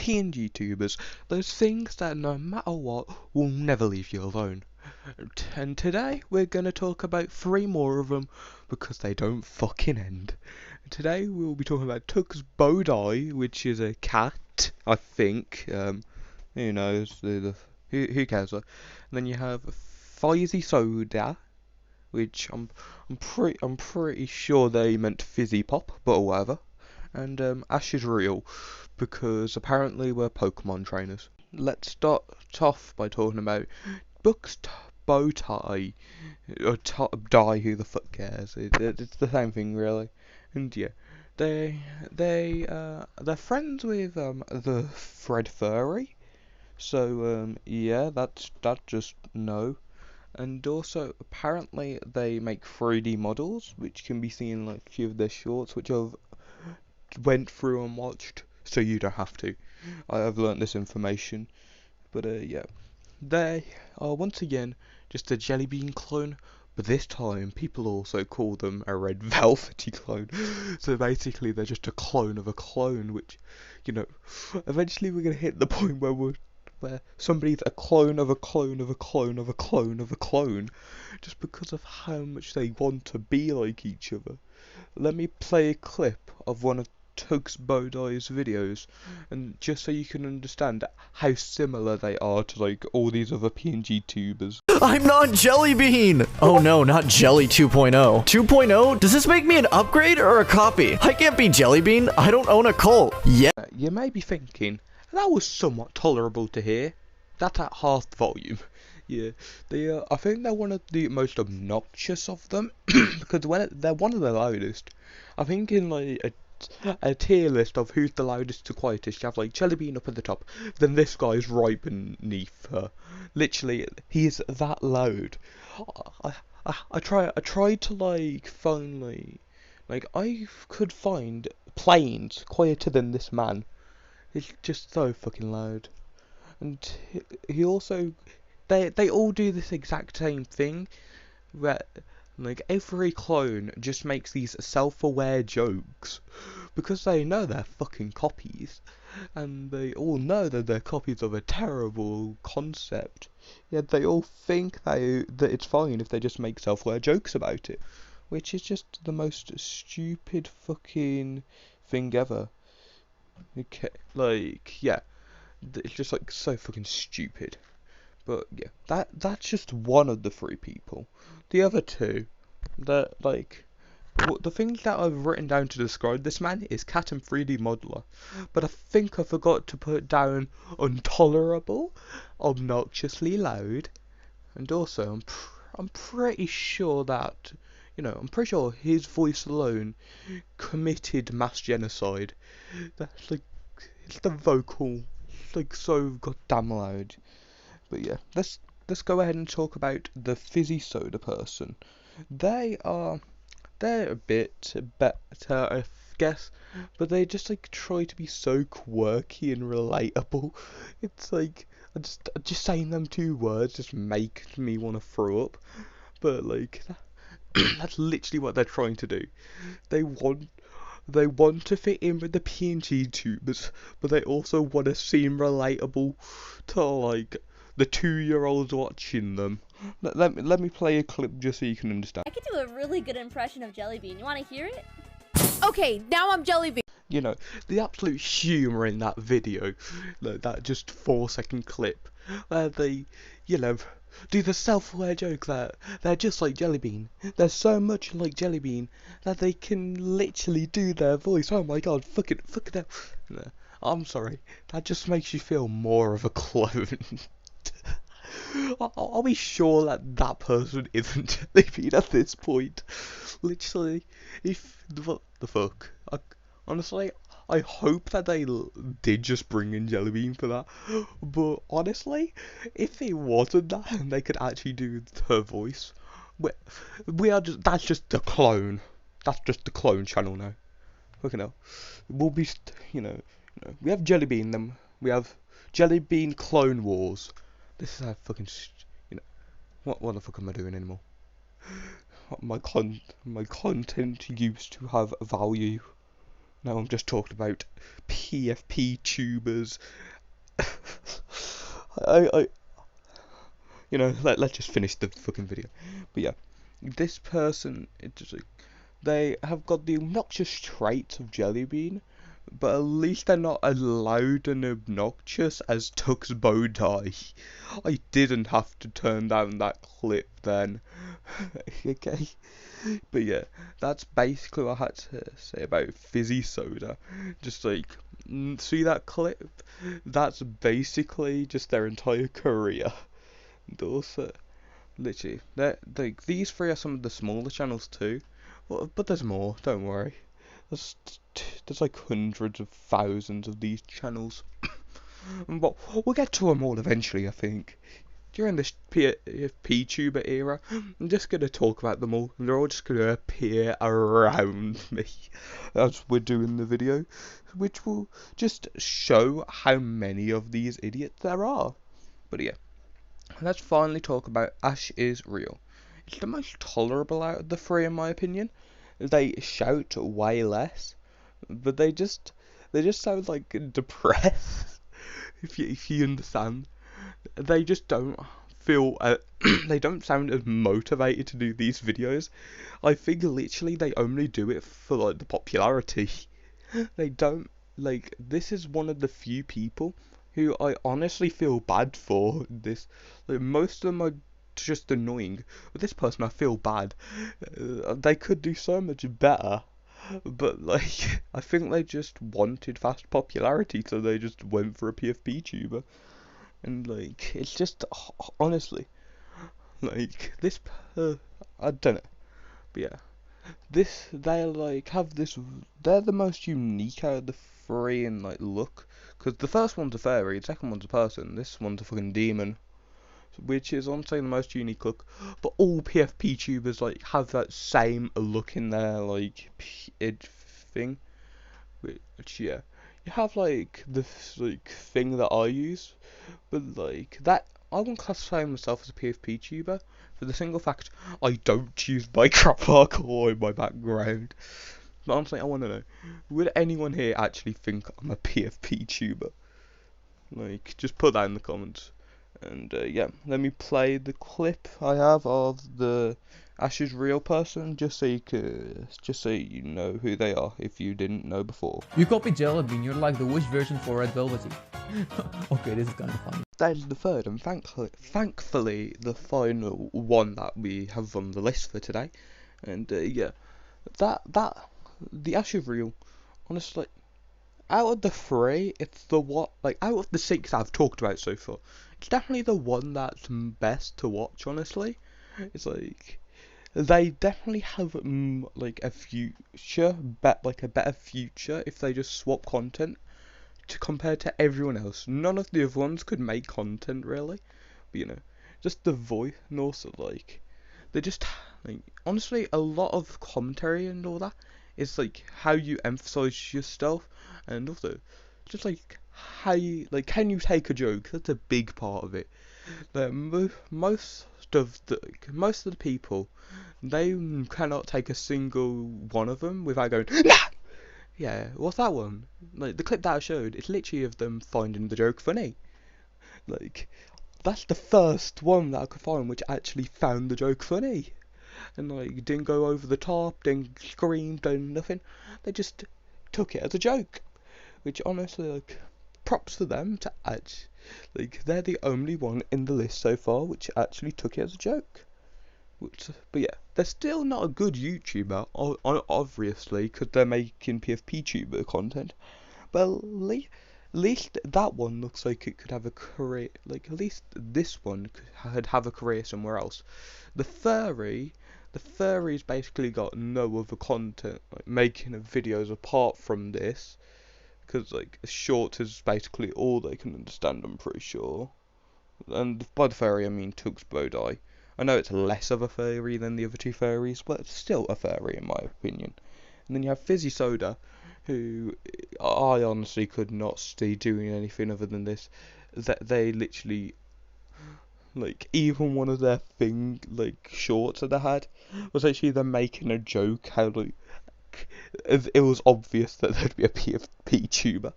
PNGtubers, those things that no matter what will never leave you alone. And today we're gonna talk about 3 more of them because they don't fucking end. Today we'll be talking about TuxBowDie, which is a cat, I think. Who knows? Who cares? And then you have FizzySoda, which I'm pretty sure they meant fizzy pop, but whatever. And AshIsReal, because apparently we're Pokemon trainers. Let's start off by talking about TuxBowDie, or Die, who the fuck cares? It's the same thing really. And yeah, they're friends with the Fred Furry. So yeah, that's just no. And also, apparently, they make 3D models, which can be seen in like a few of their shorts, which I've went through and watched, so you don't have to. I have learnt this information, but yeah, they are once again just a Jellybean clone, but this time people also call them a red velvety clone. So basically, they're just a clone of a clone, which, you know, eventually we're gonna hit the point where somebody's a clone of a clone of a clone of a clone of a clone, just because of how much they want to be like each other. Let me play a clip of one of TuxBowDie's videos, and just so you can understand how similar they are to like all these other PNGtubers. I'm not Jellybean! Oh no, not Jelly 2.0. 2.0? Does this make me an upgrade or a copy? I can't be Jellybean. I don't own a cult. Yeah. You may be thinking, that was somewhat tolerable to hear. That's at half volume. Yeah, I think they're one of the most obnoxious of them because they're one of the loudest. I think in like a tier list of who's the loudest to quietest, you have like Jellybean up at the top, then this guy's right beneath her. Literally, he's that loud. I tried to like find like I could find planes quieter than this man. It's just so fucking loud. And he also, they all do this exact same thing, where like every clone just makes these self-aware jokes because they know they're fucking copies, and they all know that they're copies of a terrible concept, yet they all think that it's fine if they just make self-aware jokes about it, which is just the most stupid fucking thing ever. Okay, like, yeah, it's just like so fucking stupid. But yeah, that's just one of the 3 people. The other 2, the things that I've written down to describe this man is cat and 3D modeler, but I think I forgot to put down intolerable, obnoxiously loud, and also I'm pretty sure that, I'm pretty sure his voice alone committed mass genocide. That's like, it's the vocal, it's like so goddamn loud. But yeah, let's go ahead and talk about the FizzySoda person. They're a bit better, I guess, but they just like try to be so quirky and relatable. It's like just saying them 2 words just makes me want to throw up. But like that's literally what they're trying to do. They want to fit in with the PNGtubers, but they also want to seem relatable to like the 2-year-olds watching them. Let me play a clip just so you can understand. I could do a really good impression of Jellybean. You want to hear it? Okay, now I'm Jellybean. You know, the absolute humour in that video, like that just 4-second clip, where they, do the self-aware joke that they're just like Jellybean. They're so much like Jellybean that they can literally do their voice. Oh my god, fuck it up. No, I'm sorry, that just makes you feel more of a clone. Are we sure that person isn't Jellybean at this point? Literally, what the fuck? Honestly, I hope that they did just bring in Jellybean for that. But honestly, if it wasn't that and they could actually do her voice, that's just the clone. That's just the clone channel now. Fucking hell. We'll be, we have Jellybean, then we have Jellybean Clone Wars. This is how fucking, what the fuck am I doing anymore? My content used to have value. Now I'm just talking about PFP tubers. I you know, let's just finish the fucking video. But yeah, this person, it's just like, they have got the obnoxious traits of Jellybean, but at least they're not as loud and obnoxious as TuxBowDie. I didn't have to turn down that clip then. Okay? But yeah, that's basically what I had to say about FizzySoda. Just like, see that clip? That's basically just their entire career. And also, literally, like these three are some of the smaller channels too. But there's more, don't worry. There's like hundreds of thousands of these channels. But we'll get to them all eventually, I think. During this PTuber era, I'm just going to talk about them all. They're all just going to appear around me as we're doing the video, which will just show how many of these idiots there are. But yeah, let's finally talk about AshIsReal. It's the most tolerable out of the three, in my opinion. They shout way less, but they just sound like depressed. if you understand, they just don't feel they don't sound as motivated to do these videos. I think literally they only do it for like the popularity. They don't like. This is one of the few people who I honestly feel bad for this. Like, most of them are just annoying. With this person, I feel bad. They could do so much better. But like, I think they just wanted fast popularity, so they just went for a PFP tuber. And like, it's just honestly, like this. I don't know, but yeah, they like have this. They're the most unique out of the three in like look, because the first one's a fairy, the second one's a person, this one's a fucking demon, which is honestly the most unique look. But all PFP tubers like have that same look in their like thing, which yeah, you have like this like thing that I use, but like that I won't classify myself as a PFP tuber for the single fact I don't use Minecraft parkour in my background. But honestly, I want to know, would anyone here actually think I'm a PFP tuber? Like, just put that in the comments. And yeah, let me play the clip I have of the AshIsReal person, just so you know who they are if you didn't know before. You copied Jellybean, you're like the Wish version for Red Velvety. Okay, this is kind of funny. That is the third and thankfully the final one that we have on the list for today. And yeah, the AshIsReal, honestly, out of the three, it's the what, like out of the six I've talked about so far, it's definitely the one that's best to watch. Honestly, it's like they definitely have like a future, like a better future if they just swap content to compared to everyone else. None of the other ones could make content really, but you know, just the voice, and also like they just like honestly a lot of commentary and all that is like how you emphasize yourself, and also just like how you like, can you take a joke? That's a big part of it. Like, most of the people, they cannot take a single one of them without going nah! Yeah, what's that one? Like the clip that I showed, it's literally of them finding the joke funny. Like, that's the first one that I could find which actually found the joke funny. And like, didn't go over the top, didn't scream, didn't nothing. They just took it as a joke. Which honestly, like, props for them to like, they're the only one in the list so far which actually took it as a joke. But yeah, they're still not a good YouTuber, obviously, because they're making PFP tuber content. But at least that one looks like it could have a career. Like, at least this one could have a career somewhere else. The furry's basically got no other content, like making of videos apart from this, because like short is basically all they can understand, I'm pretty sure. And by the furry I mean TuxBowDie. I know it's less of a furry than the other two furries, but it's still a furry in my opinion. And then you have FizzySoda, who I honestly could not see doing anything other than this. That they literally, like, even one of their shorts that they had was actually them making a joke how like like it was obvious that there'd be a PFP tuber,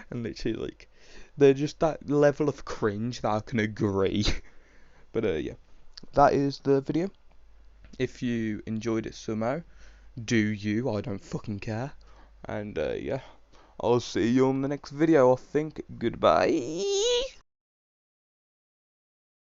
and literally like they're just that level of cringe that I can agree. But yeah, that is the video. If you enjoyed it somehow, do you? I don't fucking care. And yeah, I'll see you on the next video, I think. Goodbye.